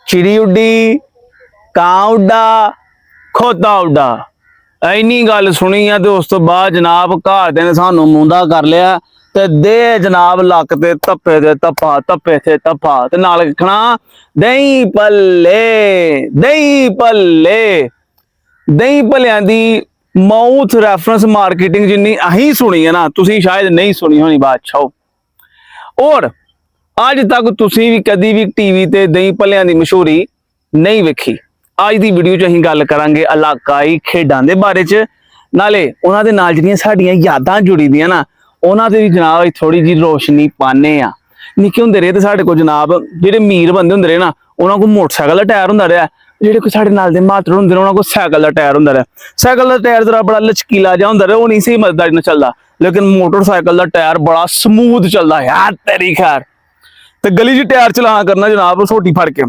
चिड़ी उड्डी, कां उड्डा, खोता उड्डा। इन्नी गल सुनी है तो उस तो बाद जनाब घरदे ने सानू मूंदा कर लिया ते दे जनाब लक ते धप्पे ते धप्पा, धप्पे ते धप्पा ते नाल लिखना दही भल्ले, दही भल्ले। दही भल्लियां दी माउथ रैफरेंस मार्केटिंग जिन्नी अहीं सुनी है ना, तुसीं शायद नहीं सुनी होनी बादशाह। और अज तक तुसीं भी कदी भी टीवी ते दही भल्लियां दी मशहूरी नहीं वेखी। अज दी वीडियो च अहीं गल करांगे इलाकाई खेडां दे बारे च, नाले उन्हां दे नाल जिहड़ियां साडीआं यादां जुड़ी दियां ना उन्हां ते भी जनाब थोड़ी जी रोशनी पाने आ। निक्के हुंदे रहे ते साडे कोल जनाब जेहड़े अमीर बंदे हुंदे रहे ना उन्हां कोल मोटरसाइकिल दा टायर हुंदा रहा, जेहड़े कोई साडे नाल दे मातड़ हुंदे उन्हां कोल साइकिल दा टायर हुंदा रहा। साइकिल दा टायर जरा बड़ा लचकीला जिहा हुंदा रहा, ओह नहीं सही मजदारी नाल चलदा, लेकिन मोटरसाइकिल दा टायर बड़ा स्मूथ चलदा यार तेरी खैर। ते गली च टायर चलाना करना जनाब सोटी फड़ के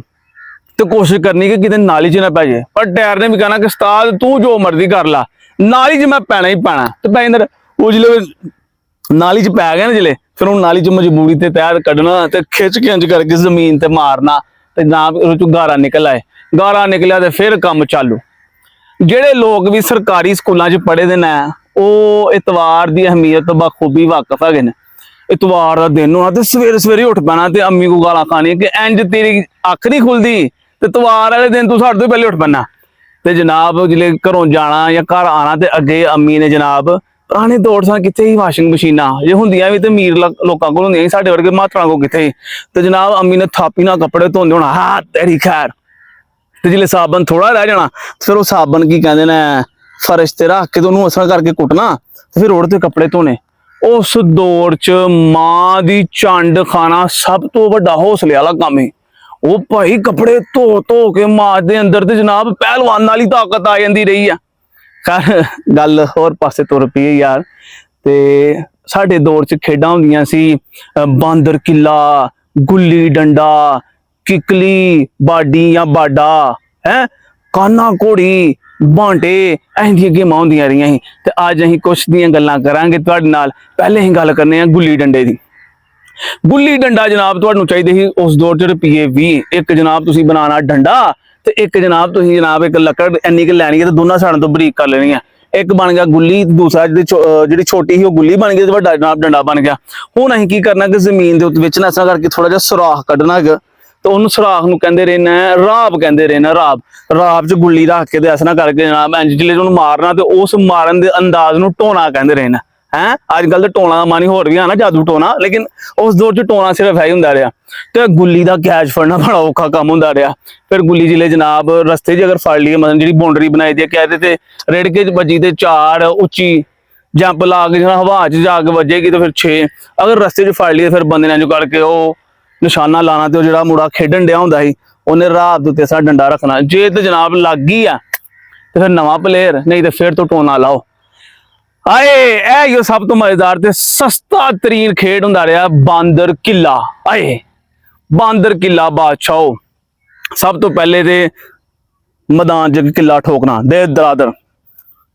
तो कोशिश करनी कि किते नाली च ना पै जाए, पर टायर ने भी कहना कि उस्ताद तू जो मर्जी कर ला, नाली च मैं पैना ही पैना। तो भाई अंदर वो जिसले नाली च पै गया ना जिले, फिर उन्हें नाली च मजबूरी ते टायर कड्ढना ते खिच के इंज करके जमीन ते मारना ते जनाब उस चों गारा निकल आए। गारा निकलिया तो फिर कम चालू। जेडे लोग भी सरकारी स्कूलों च पढ़े दे ने ओह इतवार की अहमियत तो बखूबी वाकफ है ने। इतवार का दिन होना तो सवेरे सवेरे उठ पैना ते अम्मी को गालां खानी कि इंज तेरी अख नहीं खुलती ते इतवार वाले दिन तू साढ़े तो पहले उठ पैना। ते जनाब जिले घरों जाना या घर आना ते अगे अम्मी ने जनाब पुराने दौर सन कित्थे ही वाशिंग मशीनां जे हुंदियां भी ते अमीर लोकां कोल हुंदियां, साडे वर्गे मातड़ां कोल कित्थे ही। ते जनाब अम्मी ने थापी ना कपड़े धोंदे होना, हाँ तेरी खैर। ते जिले साबन थोड़ा रह जाना फिर वो साबन की कहंदे ने फर्श ते रख के उहनूं असर करके कुटना ते फिर ओहदे ते कपड़े धोने। उस दौर च मां दी चंड खाना सब तो वड्डा हौसले वाला काम है। वो भाई कपड़े धो धो के मां दे अंदर ते जनाब पहलवान वाली ताकत आ जाती रही है। खैर गल होर पासे तुर पई है यार। ते साडे दौर च खेडां हुंदियां सी बांदर किला, गुल्ली डंडा, किकली, बाडी या बाडा है, काना घोड़ी, बांटे, ऐसी गेमां होंदियां रहियां सी। ते अज असीं कुछ दियां गल्लां करांगे तुहाडे नाल। पहले असीं गल करने आ गुल्ली डंडे दी। गुल्ली डंडा जनाब तुहानूं चाहिदे ही उस दौर च रुपये 20। एक जनाब तुसीं बनाना डंडा ते एक जनाब तुसीं जनाब एक लकड़ इन्नी क लैनी है ते दोनों साइडां तो बरीक कर लेनी है। एक बन गया गुल्ली, दूसरा जिहड़ी छोटी ही गुल्ली बन गई ते वड्डा जनाब डंडा बन गया। हुण असीं की करना कि जमीन दे विच ना इस करके थोड़ा जिहा सुराख कड्ढना है तो उन्होंने सुराख नूं कहंदे रहना राब, कहंदे रहना राब। राब च गुल्ली रख के इस तरह करके जनाब इंज जिहले उहनूं मारना ते उस मारन दे अंदाज नूं टोना कहंदे रहना है। अजकल तो टोना का मानी होर भी है ना, जादू टोना, लेकिन उस दौर च टोना सिर्फ है ही हुंदा रहा। तो गुल्ली का कैच फड़ना बड़ा औखा काम हुंदा रहा। फिर गुल्ली जिले जनाब रस्ते च अगर फड़ ली मतलब जी बाउंड्री बनाई दी कहते थे रेड़के बजी ते 4 उच्ची जंप ला के हवा च जाके वजेगी तो फिर 6। अगर रस्ते च फड़ ली फिर बंदे ने जो करके वो निशाना लाना तो जो मुड़ा खेडन दिया हुंदा ही उन्हें रात दे उत्ते डंडा रखना। जे तो जनाब लग गई है तो फिर नवा प्लेयर, नहीं तो फिर तो टोना लाओ। आए ए सब तो मजेदार ते सस्ता तरीन खेड हुंदा रहा बांदर किला। आए बांदर किला बादशाह। सब तो पहले ते मैदान च किला ठोकना दे दरादर,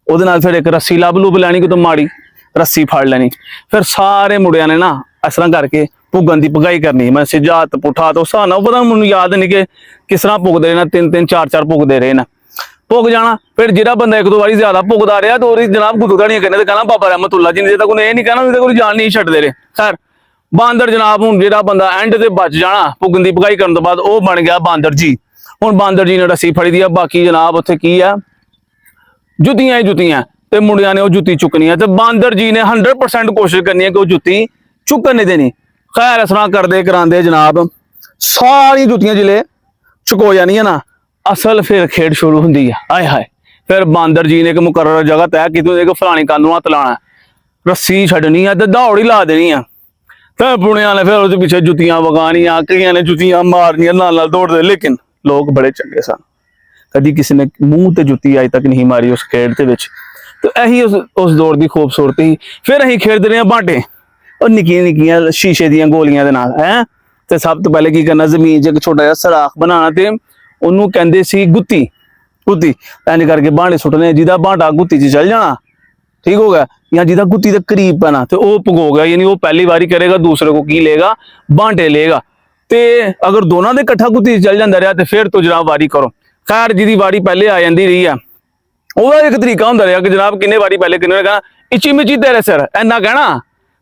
उहदे नाल फिर एक रस्सी लभ लुभ लैनी कोई तो माड़ी रस्सी फड़ लेनी। फिर सारे मुंडिया ने ना इस तरह करके भुगन की भगाई करनी। मैं सिजा हत्थ पुठा तो उस हिसाब नाल पता मैनूं याद नहीं कि किस तरह भुगते रहे ना, 3-3 4-4 भुगते रहे ना। भुग जाना फिर जिहड़ा बंदा एक दो बारी ज्यादा भुगदा रहा तो ओहदी जनाब गुदगड़ियां करने कहना बाबा रहमतुल्लाह जिन्ने तक उन्हें नहीं कहना उन्हें कोई जान नहीं छड्डदे रहे। खैर बांदर जनाब हुण जिहड़ा बंदा एंड ते बच जाना भुगन की भगाई करने तो बाद वह बन गया बांदर जी। हुण बांदर जी ने रस्सी फड़ी दी है, बाकी जनाब उत्थे की है जुत्तियां ही जुत्तियां ते मुंडियां ने वो जुत्ती चुकनी है। तो बांदर जी ने 100% कोशिश करनी है कि वो जुत्ती चुकन नहीं देनी। खैर इस तरह करते करांदे जनाब सारी जुत्तियां जिले चुको जानियां ना असल फिर खेड शुरू होंदी है। आए हाय फिर बांदर जी ने एक मुकर्रर जगह तय की फलानी कंध नूं हत्थ लाना, रस्सी छड्डनी है ते दौड़ ही ला देनी है। फिर पुणिया ने फिर उसके पीछे जुत्तियां वगानियां, कईयां ने जुत्तियां मारनियां, नाल नाल दौड़दे। लेकिन लोग बड़े चंगे सन, कभी किसी ने मूँह ते जुत्ती अज तक नहीं मारी उस खेड दे विच। तो यही उस दौर की खूबसूरती। फिर असीं खेडदे रहे बांटे और निक्कियां निक्कियां शीशे दियां गोलियां दे नाल है। तो सब तो पहले की करना जमीन च एक छोटा जिहा सराख बनाना ते उन्होंने कहते सी गुत्ती। गुत्ती इंज करके बांटे सुट्टने, जिहदा बांटा गुत्ती च चल जाना ठीक हो गया, या जिहदा गुत्ती के करीब पैना तो वह भगो गया, यानी वो पहली बारी करेगा दूसरे को की लेगा बांटे लेगा। ਤੇ ਅਗਰ ਦੋਨਾਂ ਦੇ ਇਕੱਠਾ ਕੁੱਤੀ ਚੱਲ ਜਾਂਦਾ ਰਿਹਾ ਤੇ ਫਿਰ ਤੋਂ ਜਨਾਬ ਵਾਰੀ ਕਰੋ। ਖੈਰ ਜਿਹਦੀ ਵਾਰੀ ਪਹਿਲੇ ਆ ਜਾਂਦੀ ਰਹੀ ਆ ਉਹਦਾ ਇੱਕ ਤਰੀਕਾ ਹੁੰਦਾ ਰਿਹਾ ਕਿ ਜਨਾਬ ਕਿੰਨੇ ਵਾਰੀ ਪਹਿਲੇ ਕਿੰਨੇ ਨੇ ਕਹਿਣਾ ਇੱਚੀ ਮਿੱਚੀ ਤੇਰੇ ਸਿਰ ਇੰਨਾ ਕਹਿਣਾ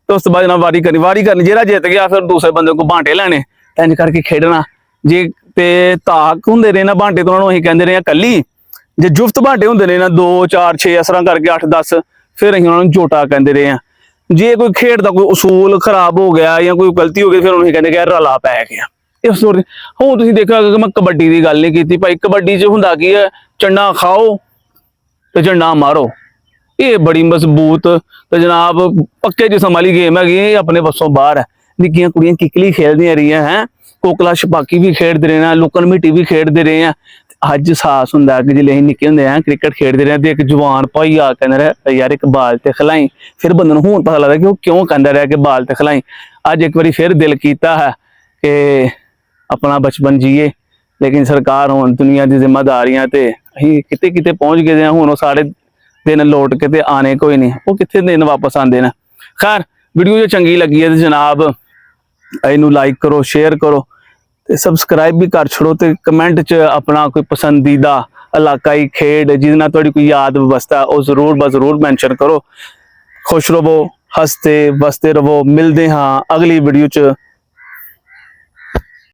ਤੇ ਉਸ ਤੋਂ ਬਾਅਦ ਜਨਾਬ ਵਾਰੀ ਕਰਨੀ ਜਿਹੜਾ ਜਿੱਤ ਗਿਆ ਫਿਰ ਦੂਸਰੇ ਬੰਦੇ ਕੋਲ ਬਾਂਟੇ ਲੈਣੇ ਇੰਝ ਕਰਕੇ ਖੇਡਣਾ। ਜੇ ਤੇ ਧਾਕ ਹੁੰਦੇ ਨੇ ਨਾ ਬਾਂਟੇ ਤੋਂ ਉਹਨਾਂ ਨੂੰ ਅਸੀਂ ਕਹਿੰਦੇ ਰਹੇ ਆ ਕੱਲੀ। ਜੇ ਜੁਫਤ ਬਾਂਟੇ ਹੁੰਦੇ ਨੇ ਨਾ 2 4 6 ਇਸ ਤਰ੍ਹਾਂ ਕਰਕੇ 8 10 ਫਿਰ ਅਸੀਂ ਉਹਨਾਂ ਨੂੰ ਝੋਟਾ ਕਹਿੰਦੇ ਰਹੇ ਆ। ਜੇ ਕੋਈ ਖੇਡ ਦਾ ਕੋਈ ਉਸੂਲ ਖਰਾਬ ਹੋ ਗਿਆ ਜਾਂ ਕੋਈ ਗਲਤੀ ਹੋ ਗਈ ਫਿਰ ਉਹਨੂੰ ਅਸੀਂ ਕਹਿੰਦੇ ਕਿ ਰਲਾ ਪੈ ਗਿਆ। ਇਸ ਤੌਰ ਤੇ ਹੁਣ ਤੁਸੀਂ ਦੇਖਿਆ ਕਿ ਮੈਂ ਕਬੱਡੀ ਦੀ ਗੱਲ ਨਹੀਂ ਕੀਤੀ ਭਾਈ। ਕਬੱਡੀ 'ਚ ਹੁੰਦਾ ਕੀ ਹੈ ਝੰਡਾ ਖਾਓ ਤੇ ਝੰਡਾ ਮਾਰੋ। ਇਹ ਬੜੀ ਮਜ਼ਬੂਤ ਤੇ ਜਨਾਬ ਪੱਕੇ ਜਿਸਮ ਵਾਲੀ ਗੇਮ ਹੈਗੀ। ਇਹ ਆਪਣੇ ਵੱਸੋਂ ਬਾਹਰ ਹੈ। ਨਿੱਕੀਆਂ ਕੁੜੀਆਂ ਕਿੱਕਲੀ ਖੇਡਦੀਆਂ ਰਹੀਆਂ ਹੈ ਕੋਕਲਾ ਛਪਾਕੀ ਵੀ ਖੇਡਦੇ ਰਹੇ ਆ ਲੁਕਣ ਮਿੱਟੀ ਵੀ ਖੇਡਦੇ ਰਹੇ ਆ। ਅੱਜ ਸਾਹਸ ਹੁੰਦਾ ਕਿ ਜਿਹੜੇ ਅਸੀਂ ਨਿੱਕੇ ਹੁੰਦੇ ਆ ਕ੍ਰਿਕਟ ਖੇਡਦੇ ਰਹੇ ਤੇ ਇੱਕ ਜਵਾਨ ਭਾਈ ਆ ਕਹਿੰਦਾ ਰਿਹਾ ਯਾਰ ਇੱਕ ਬਾਲ ਤੇ ਖਿਲਾਈ। ਫਿਰ ਬੰਦੇ ਨੂੰ ਹੁਣ ਪਤਾ ਲੱਗਦਾ ਕਿ ਉਹ ਕਿਉਂ ਕਹਿੰਦਾ ਰਿਹਾ ਕਿ ਬਾਲ ਤੇ ਖਿਲਾਈ। ਅੱਜ ਇੱਕ ਵਾਰੀ ਫਿਰ ਦਿਲ ਕੀਤਾ ਹੈ ਕਿ ਆਪਣਾ ਬਚਪਨ ਜੀਏ ਲੇਕਿਨ ਸਰਕਾਰ ਹੁਣ ਦੁਨੀਆ ਦੀ ਜ਼ਿੰਮੇਵਾਰੀਆਂ ਤੇ ਅਸੀਂ ਕਿਤੇ ਕਿਤੇ ਪਹੁੰਚ ਗਏ ਹਾਂ। ਹੁਣ ਉਹ ਸਾਰੇ ਦਿਨ ਲੌਟ ਕੇ ਤੇ ਆਣੇ ਕੋਈ ਨਹੀਂ। ਉਹ ਕਿੱਥੇ ਦਿਨ ਵਾਪਸ ਆਉਂਦੇ ਨੇ। ਖੈਰ ਵੀਡੀਓ ਜੇ ਚੰਗੀ ਲੱਗੀ ਹੈ ਤੇ ਜਨਾਬ ਇਹਨੂੰ ਲਾਈਕ ਕਰੋ ਸ਼ੇਅਰ ਕਰੋ ਤੇ ਸਬਸਕ੍ਰਾਈਬ ਵੀ ਕਰ ਛੜੋ ਤੇ ਕਮੈਂਟ 'ਚ ਆਪਣਾ ਕੋਈ ਪਸੰਦੀਦਾ ਇਲਾਕਾਈ ਖੇਡ ਜਿਹਦੇ ਨਾਲ ਤੁਹਾਡੀ ਕੋਈ ਯਾਦ ਵਿਵਸਥਾ ਉਹ ਜ਼ਰੂਰ ਮੈਂਸ਼ਨ ਕਰੋ। ਖੁਸ਼ ਰਹੋ ਹੱਸਦੇ ਵਸਦੇ ਰਹੋ। ਮਿਲਦੇ ਹਾਂ ਅਗਲੀ ਵੀਡੀਓ 'ਚ।